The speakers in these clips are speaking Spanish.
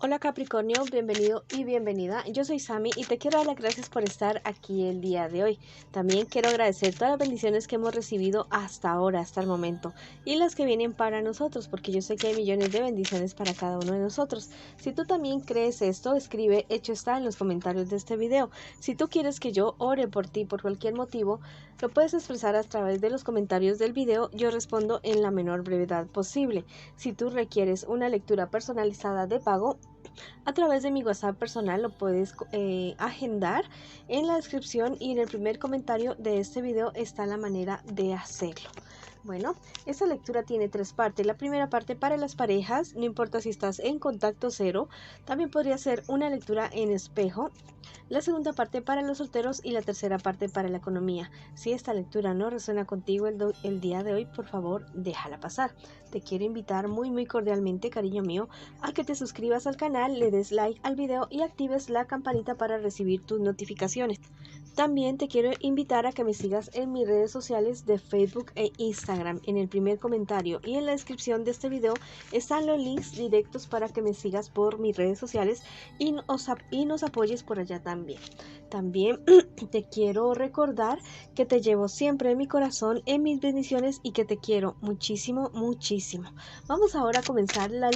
Hola Capricornio, bienvenido y bienvenida. Yo soy Sami y te quiero dar las gracias por estar aquí el día de hoy. También quiero agradecer todas las bendiciones que hemos recibido hasta ahora, hasta el momento, y las que vienen para nosotros, porque yo sé que hay millones de bendiciones para cada uno de nosotros. Si tú también crees esto, escribe hecho está en los comentarios de este video. Si tú quieres que yo ore por ti por cualquier motivo, lo puedes expresar a través de los comentarios del video. Yo respondo en la menor brevedad posible. Si tú requieres una lectura personalizada de pago, a través de mi WhatsApp personal lo puedes agendar. En la descripción y en el primer comentario de este video está la manera de hacerlo. Bueno, esta lectura tiene tres partes. La primera parte para las parejas, no importa si estás en contacto cero, también podría ser una lectura en espejo. La segunda parte para los solteros y la tercera parte para la economía. Si esta lectura no resuena contigo el día de hoy, por favor, déjala pasar. Te quiero invitar muy cordialmente, cariño mío, a que te suscribas al canal, le des like al video y actives la campanita para recibir tus notificaciones. También te quiero invitar a que me sigas en mis redes sociales de Facebook e Instagram. En el primer comentario y en la descripción de este video están los links directos para que me sigas por mis redes sociales y nos apoyes por allá también. También te quiero recordar que te llevo siempre en mi corazón, en mis bendiciones, y que te quiero muchísimo. Vamos ahora a comenzar la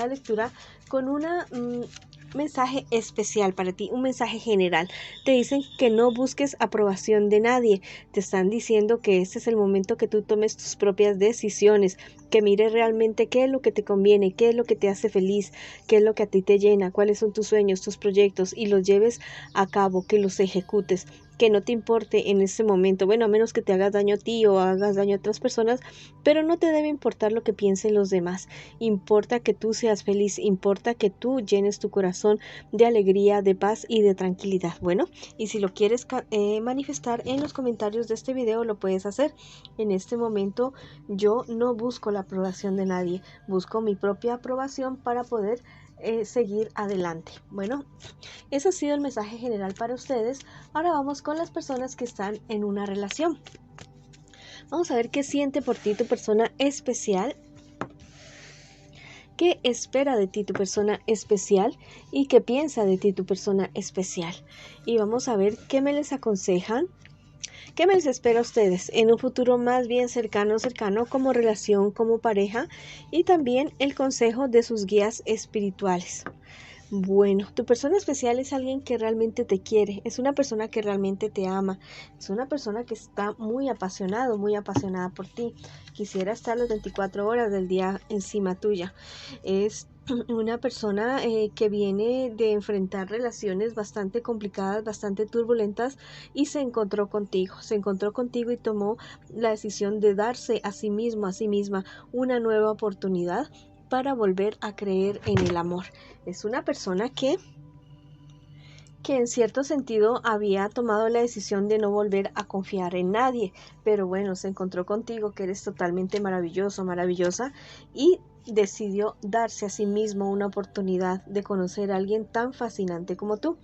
lectura con una mensaje especial para ti, un mensaje general. Te dicen que no busques aprobación de nadie. Te están diciendo que este es el momento que tú tomes tus propias decisiones, que mires realmente qué es lo que te conviene, qué es lo que te hace feliz, qué es lo que a ti te llena, cuáles son tus sueños, tus proyectos, y los lleves a cabo, que los ejecutes, que no te importe en ese momento, bueno, a menos que te hagas daño a ti o hagas daño a otras personas, pero no te debe importar lo que piensen los demás. Importa que tú seas feliz, importa que tú llenes tu corazón de alegría, de paz y de tranquilidad. Bueno, y si lo quieres manifestar en los comentarios de este video, lo puedes hacer. En este momento yo no busco la aprobación de nadie, busco mi propia aprobación para poder seguir adelante. Bueno, ese ha sido el mensaje general para ustedes. Ahora vamos con las personas que están en una relación. Vamos a ver qué siente por ti tu persona especial, qué espera de ti tu persona especial y qué piensa de ti tu persona especial. Y vamos a ver qué me les aconsejan, qué me les espera a ustedes en un futuro más bien cercano como relación, como pareja, y también el consejo de sus guías espirituales. Bueno, tu persona especial es alguien que realmente te quiere, es una persona que realmente te ama, es una persona que está muy apasionada por ti. Quisiera estar las 24 horas del día encima tuya. Es una persona que viene de enfrentar relaciones bastante complicadas, bastante turbulentas, y se encontró contigo y tomó la decisión de darse a sí mismo, a sí misma, una nueva oportunidad para volver a creer en el amor. Es una persona que en cierto sentido había tomado la decisión de no volver a confiar en nadie, pero bueno, se encontró contigo, que eres totalmente maravilloso, maravillosa, y decidió darse a sí mismo una oportunidad de conocer a alguien tan fascinante como tú.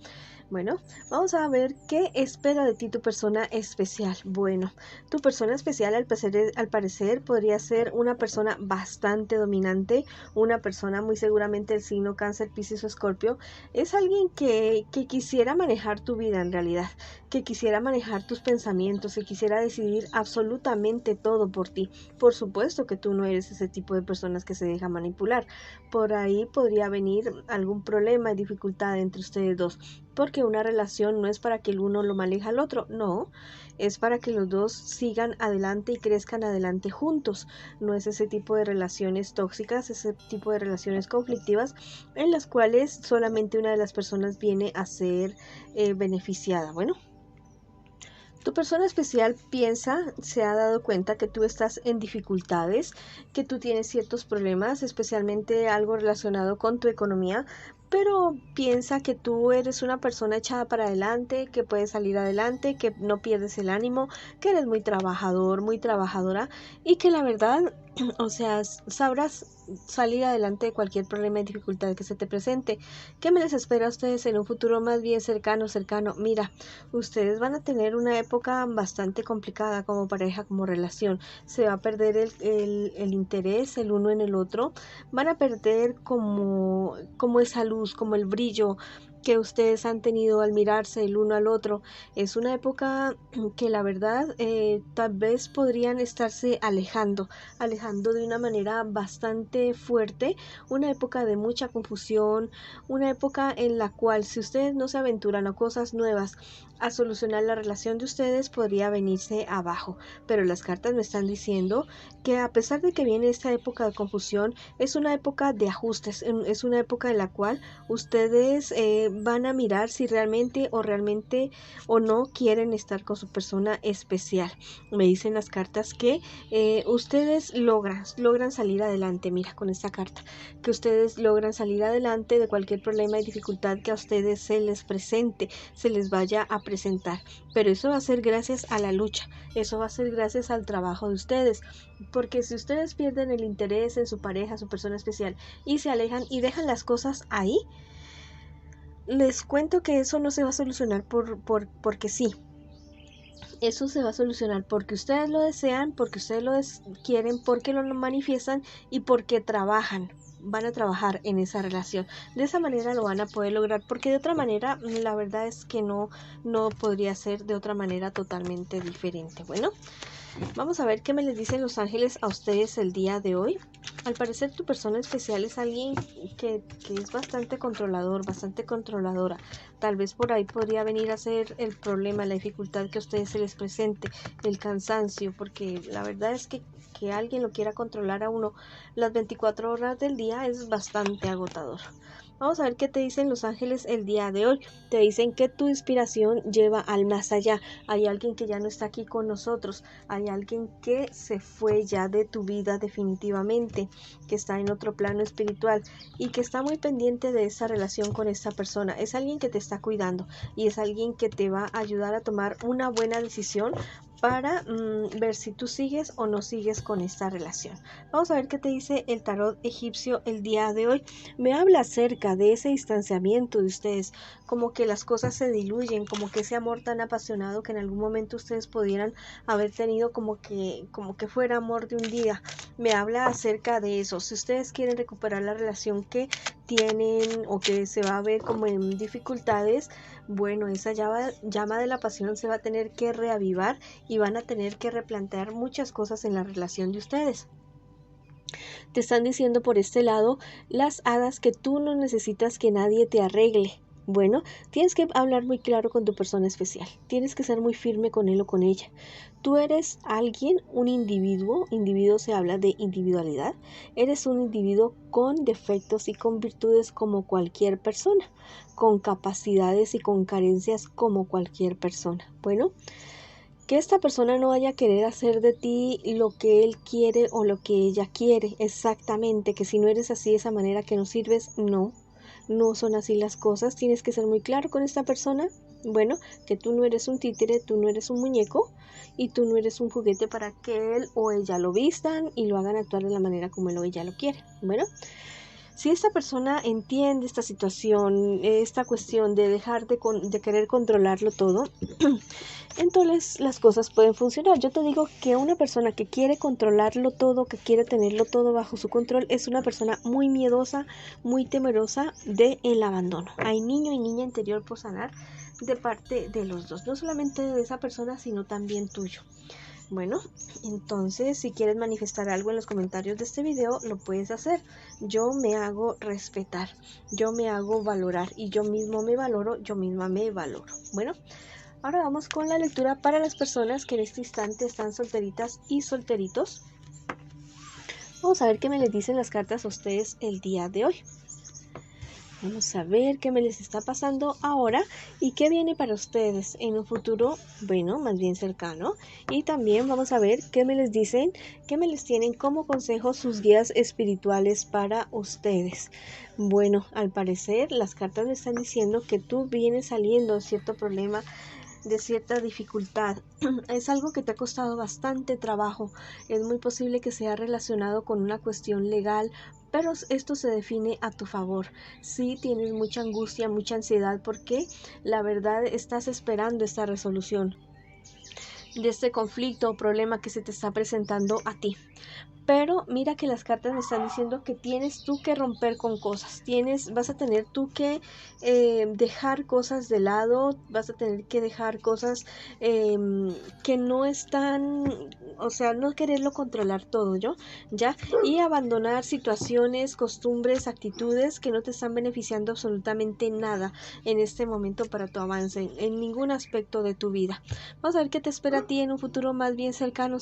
Bueno, vamos a ver qué espera de ti tu persona especial. Bueno, tu persona especial al parecer podría ser una persona bastante dominante, una persona muy seguramente del signo Cáncer, Piscis o Escorpio. Es alguien que quisiera manejar tu vida en realidad, que quisiera manejar tus pensamientos, que quisiera decidir absolutamente todo por ti. Por supuesto que tú no eres ese tipo de personas que se deja manipular. Por ahí podría venir algún problema y dificultad entre ustedes dos, porque una relación no es para que el uno lo maneje al otro, no, es para que los dos sigan adelante y crezcan adelante juntos. No es ese tipo de relaciones tóxicas, ese tipo de relaciones conflictivas en las cuales solamente una de las personas viene a ser beneficiada. Bueno, tu persona especial se ha dado cuenta que tú estás en dificultades, que tú tienes ciertos problemas, especialmente algo relacionado con tu economía, pero piensa que tú eres una persona echada para adelante, que puedes salir adelante, que no pierdes el ánimo, que eres muy trabajador, muy trabajadora, y que la verdad, o sea, sabrás salir adelante de cualquier problema y dificultad que se te presente. ¿Qué me les espera a ustedes en un futuro más bien cercano? Mira, ustedes van a tener una época bastante complicada como pareja, como relación. Se va a perder el interés el uno en el otro. Van a perder como esa luz, luz, como el brillo que ustedes han tenido al mirarse el uno al otro. Es una época que la verdad tal vez podrían estarse alejando de una manera bastante fuerte, una época de mucha confusión, una época en la cual si ustedes no se aventuran a cosas nuevas, a solucionar la relación de ustedes, podría venirse abajo. Pero las cartas me están diciendo que a pesar de que viene esta época de confusión, es una época de ajustes, es una época en la cual ustedes van a mirar si realmente o no quieren estar con su persona especial. Me dicen las cartas que ustedes logran salir adelante. Mira, con esta carta, que ustedes logran salir adelante de cualquier problema y dificultad que a ustedes se les presente, se les vaya a presentar. Pero eso va a ser gracias a la lucha, eso va a ser gracias al trabajo de ustedes, porque si ustedes pierden el interés en su pareja, su persona especial, y se alejan y dejan las cosas ahí, les cuento que eso no se va a solucionar porque sí. Eso se va a solucionar porque ustedes lo desean, porque ustedes lo quieren, porque lo manifiestan y porque trabajan. Van a trabajar en esa relación. De esa manera lo van a poder lograr, porque de otra manera la verdad es que no podría ser de otra manera totalmente diferente. Bueno, vamos a ver qué me les dicen los ángeles a ustedes el día de hoy. Al parecer tu persona especial es alguien que es bastante controlador, bastante controladora. Tal vez por ahí podría venir a ser el problema, la dificultad que a ustedes se les presente, el cansancio, porque la verdad es que alguien lo quiera controlar a uno las 24 horas del día es bastante agotador. Vamos a ver qué te dicen los ángeles el día de hoy. Te dicen que tu inspiración lleva al más allá. Hay alguien que ya no está aquí con nosotros. Hay alguien que se fue ya de tu vida definitivamente, que está en otro plano espiritual y que está muy pendiente de esa relación con esta persona. Es alguien que te está cuidando y es alguien que te va a ayudar a tomar una buena decisión para ver si tú sigues o no sigues con esta relación. Vamos a ver qué te dice el tarot egipcio el día de hoy. Me habla acerca de ese distanciamiento de ustedes, como que las cosas se diluyen, como que ese amor tan apasionado que en algún momento ustedes pudieran haber tenido, como que fuera amor de un día. Me habla acerca de eso. Si ustedes quieren recuperar la relación que tienen o que se va a ver como en dificultades, bueno, esa llama de la pasión se va a tener que reavivar y van a tener que replantear muchas cosas en la relación de ustedes. Te están diciendo por este lado las hadas que tú no necesitas que nadie te arregle. Bueno, tienes que hablar muy claro con tu persona especial. Tienes que ser muy firme con él o con ella. Tú eres alguien, un individuo se habla de individualidad. Eres un individuo con defectos y con virtudes como cualquier persona, con capacidades y con carencias como cualquier persona. Bueno, que esta persona no vaya a querer hacer de ti lo que él quiere o lo que ella quiere, exactamente, que si no eres así de esa manera que no sirves, no son así las cosas. Tienes que ser muy claro con esta persona, bueno, que tú no eres un títere, tú no eres un muñeco y tú no eres un juguete para que él o ella lo vistan y lo hagan actuar de la manera como él o ella lo quiere. Bueno, si esta persona entiende esta situación, esta cuestión de dejar de querer controlarlo todo, entonces las cosas pueden funcionar. Yo te digo que una persona que quiere controlarlo todo, que quiere tenerlo todo bajo su control, es una persona muy miedosa, muy temerosa del abandono. Hay niño y niña interior por sanar de parte de los dos, no solamente de esa persona, sino también tuyo. Bueno, entonces si quieres manifestar algo en los comentarios de este video, lo puedes hacer. Yo me hago respetar, yo me hago valorar y yo mismo me valoro, yo misma me valoro. Bueno, ahora vamos con la lectura para las personas que en este instante están solteritas y solteritos. Vamos a ver qué me les dicen las cartas a ustedes el día de hoy. Vamos a ver qué me les está pasando ahora y qué viene para ustedes en un futuro, bueno, más bien cercano. Y también vamos a ver qué me les dicen, qué me les tienen como consejo sus guías espirituales para ustedes. Bueno, al parecer las cartas me están diciendo que tú vienes saliendo de cierto problema, de cierta dificultad. Es algo que te ha costado bastante trabajo. Es muy posible que sea relacionado con una cuestión legal, pero esto se define a tu favor. Sí tienes mucha angustia, mucha ansiedad, porque la verdad estás esperando esta resolución de este conflicto o problema que se te está presentando a ti. pero mira que las cartas me están diciendo que tienes tú que romper con cosas, vas a tener tú que dejar cosas de lado, vas a tener que dejar cosas que no están, o sea, no quererlo controlar todo, ¿ya? Y abandonar situaciones, costumbres, actitudes que no te están beneficiando absolutamente nada en este momento para tu avance, en ningún aspecto de tu vida. Vamos a ver qué te espera a ti en un futuro más bien cercano.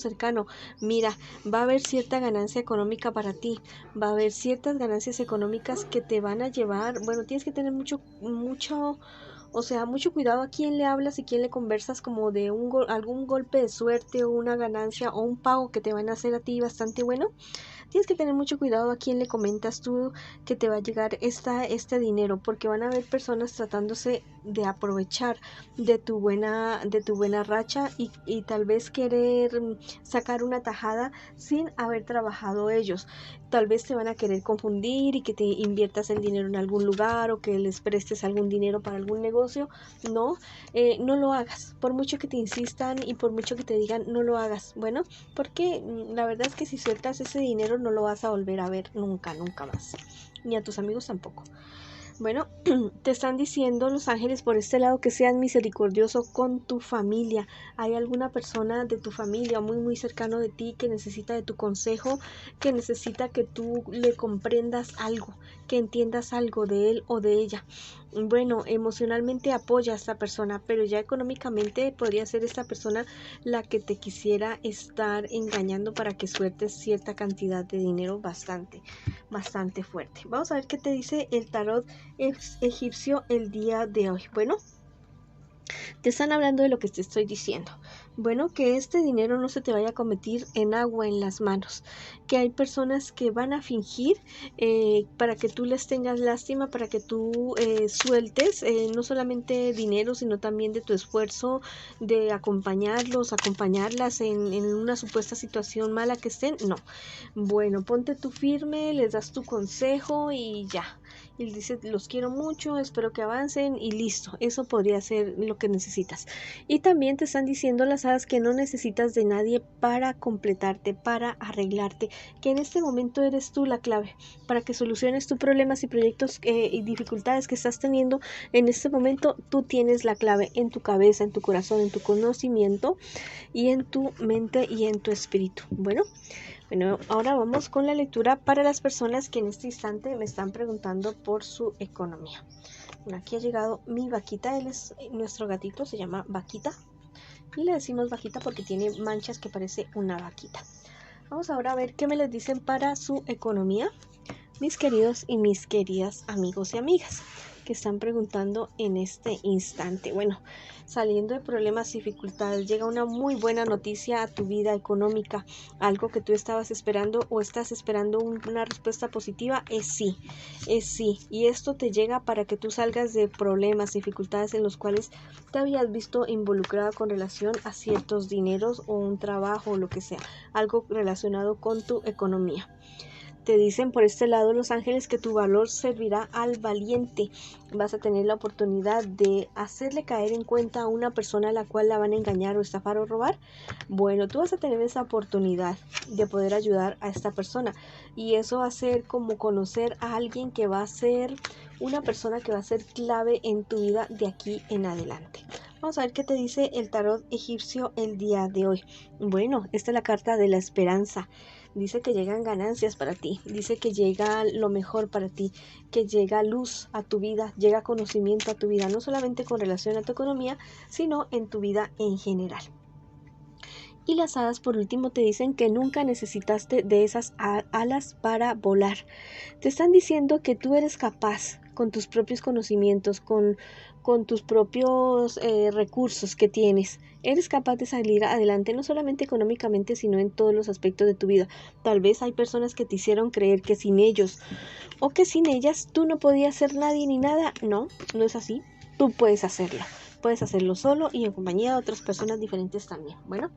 Mira, va a haber cierta ganancia económica para ti, va a haber ciertas ganancias económicas que te van a llevar, bueno, tienes que tener mucho, o sea, mucho cuidado a quién le hablas y quién le conversas, como de algún golpe de suerte o una ganancia o un pago que te van a hacer a ti bastante bueno. Tienes que tener mucho cuidado a quién le comentas tú que te va a llegar este dinero, porque van a haber personas tratándose de aprovechar de tu buena racha y tal vez querer sacar una tajada sin haber trabajado ellos. Tal vez te van a querer confundir y que te inviertas el dinero en algún lugar o que les prestes algún dinero para algún negocio. No, no lo hagas. Por mucho que te insistan y por mucho que te digan, no lo hagas. Bueno, porque la verdad es que si sueltas ese dinero no lo vas a volver a ver nunca más. Ni a tus amigos tampoco. Bueno, te están diciendo los ángeles por este lado que seas misericordioso con tu familia. Hay alguna persona de tu familia muy cercano de ti que necesita de tu consejo, que necesita que tú le comprendas algo, que entiendas algo de él o de ella. Bueno, emocionalmente apoya a esta persona, pero ya económicamente podría ser esta persona la que te quisiera estar engañando para que sueltes cierta cantidad de dinero bastante fuerte. Vamos a ver qué te dice el tarot egipcio el día de hoy. Bueno, te están hablando de lo que te estoy diciendo. Bueno, que este dinero no se te vaya a convertir en agua en las manos, que hay personas que van a fingir para que tú les tengas lástima, para que tú sueltes no solamente dinero, sino también de tu esfuerzo de acompañarlas en una supuesta situación mala que estén. No, bueno, ponte tú firme, les das tu consejo y ya. Y dice, los quiero mucho, espero que avancen y listo. Eso podría ser lo que necesitas. Y también te están diciendo las hadas que no necesitas de nadie para completarte, para arreglarte, que en este momento eres tú la clave para que soluciones tus problemas y proyectos y dificultades que estás teniendo. En este momento tú tienes la clave en tu cabeza, en tu corazón, en tu conocimiento y en tu mente y en tu espíritu. Bueno, ahora vamos con la lectura para las personas que en este instante me están preguntando por su economía. Bueno, aquí ha llegado mi vaquita, él es nuestro gatito, se llama Vaquita. Y le decimos vaquita porque tiene manchas que parece una vaquita. Vamos ahora a ver qué me les dicen para su economía, mis queridos y mis queridas amigos y amigas que están preguntando en este instante. Bueno, saliendo de problemas y dificultades, llega una muy buena noticia a tu vida económica, algo que tú estabas esperando o estás esperando una respuesta positiva. Es sí, y esto te llega para que tú salgas de problemas, dificultades en los cuales te habías visto involucrada con relación a ciertos dineros o un trabajo o lo que sea, algo relacionado con tu economía. Te dicen por este lado los ángeles que tu valor servirá al valiente. Vas a tener la oportunidad de hacerle caer en cuenta a una persona a la cual la van a engañar o estafar o robar. Bueno, tú vas a tener esa oportunidad de poder ayudar a esta persona. Y eso va a ser como conocer a alguien que va a ser una persona que va a ser clave en tu vida de aquí en adelante. Vamos a ver qué te dice el tarot egipcio el día de hoy. Bueno, esta es la carta de la esperanza. Dice que llegan ganancias para ti, dice que llega lo mejor para ti, que llega luz a tu vida, llega conocimiento a tu vida, no solamente con relación a tu economía, sino en tu vida en general. Y las hadas por último te dicen que nunca necesitaste de esas alas para volar. Te están diciendo que tú eres capaz con tus propios conocimientos, con tus propios recursos que tienes. Eres capaz de salir adelante, no solamente económicamente, sino en todos los aspectos de tu vida. Tal vez hay personas que te hicieron creer que sin ellos o que sin ellas tú no podías ser nadie ni nada. No, no es así. Tú puedes hacerlo. Puedes hacerlo solo y en compañía de otras personas diferentes también. Bueno,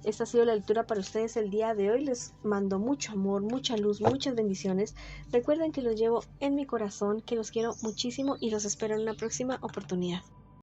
esta ha sido la lectura para ustedes el día de hoy. Les mando mucho amor, mucha luz, muchas bendiciones. Recuerden que los llevo en mi corazón, que los quiero muchísimo y los espero en una próxima oportunidad.